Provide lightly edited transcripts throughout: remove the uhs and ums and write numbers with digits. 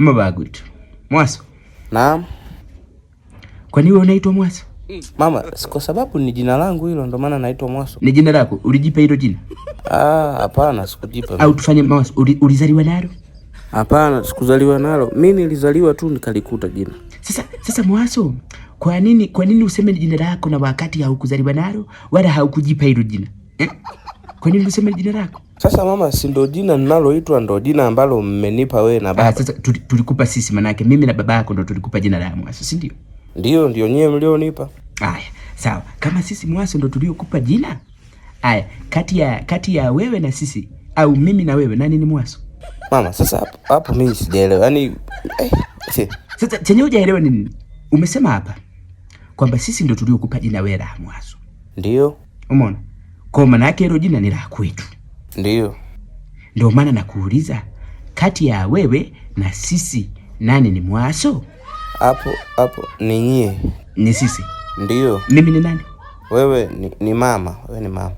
Mabagutu. Mwaso. Naam. Kwa nini wewe unaitwa Mwaso? Mama, kwa sababu ni jina langu hilo ndio maana naitwa Mwaso. Ni jina lako? Ulijipa hilo jina? Hapana, sikujipa. Au tufanye Mwaso, ulizaliwa nalo? Hapana, sikuzaliwa nalo. Mimi nilizaliwa tu nikalikuta jina. Sasa Mwaso, kwa nini useme jina lako na wakati haukuzaliwa nalo wala haukujipa hilo jina? Kwa nini useme jina lako? Sasa mama, si ndo jina ninaloitwa, ndo jina ambalo mmenipa wewe na baba. Sasa tulikupa sisi, manake mimi na baba yako ndo tulikupa jina la Mwaso, si ndio? Ndio nyewe mlionipa. Haya, sawa. Kama sisi Mwaso ndo tuliokupa jina, haya, kati ya wewe na sisi au mimi na wewe, nani ni Mwaso? Mama, sasa hapo mimi sijaelewa. Yaani sasa chenye hujaelewa nini? Umesema hapa kwamba sisi ndo tuliokupa jina wewe la Mwaso. Ndio. Umeona? Kwa maana yake hilo jina ni la kwetu. Ndio. Ndio maana nakuuliza, kati ya wewe na sisi nani ni Mwaso? Hapo ni nyie. Ni sisi. Ndio. Mimi ni nani? Wewe ni mama. Wewe ni mama.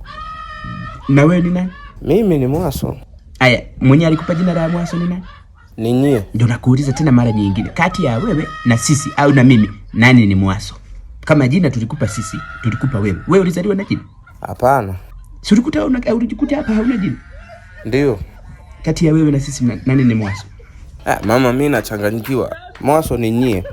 Na wewe ni nani? Mimi ni Mwaso. Aya, mwenye alikupa jina la Mwaso ni nani? Ni nyie. Ndio nakuuliza tena mara nyingine, kati ya wewe na sisi au na mimi nani ni Mwaso? Kama jina tulikupa sisi, tulikupa wewe. Wewe ulizaliwa na jina? Hapana. Si ulijikuta hapa hauna jina? Ndio. Kati ya wewe na sisi nani ni Mwaso? Mama, mimi nachanganyikiwa. Mwaso ni nyie.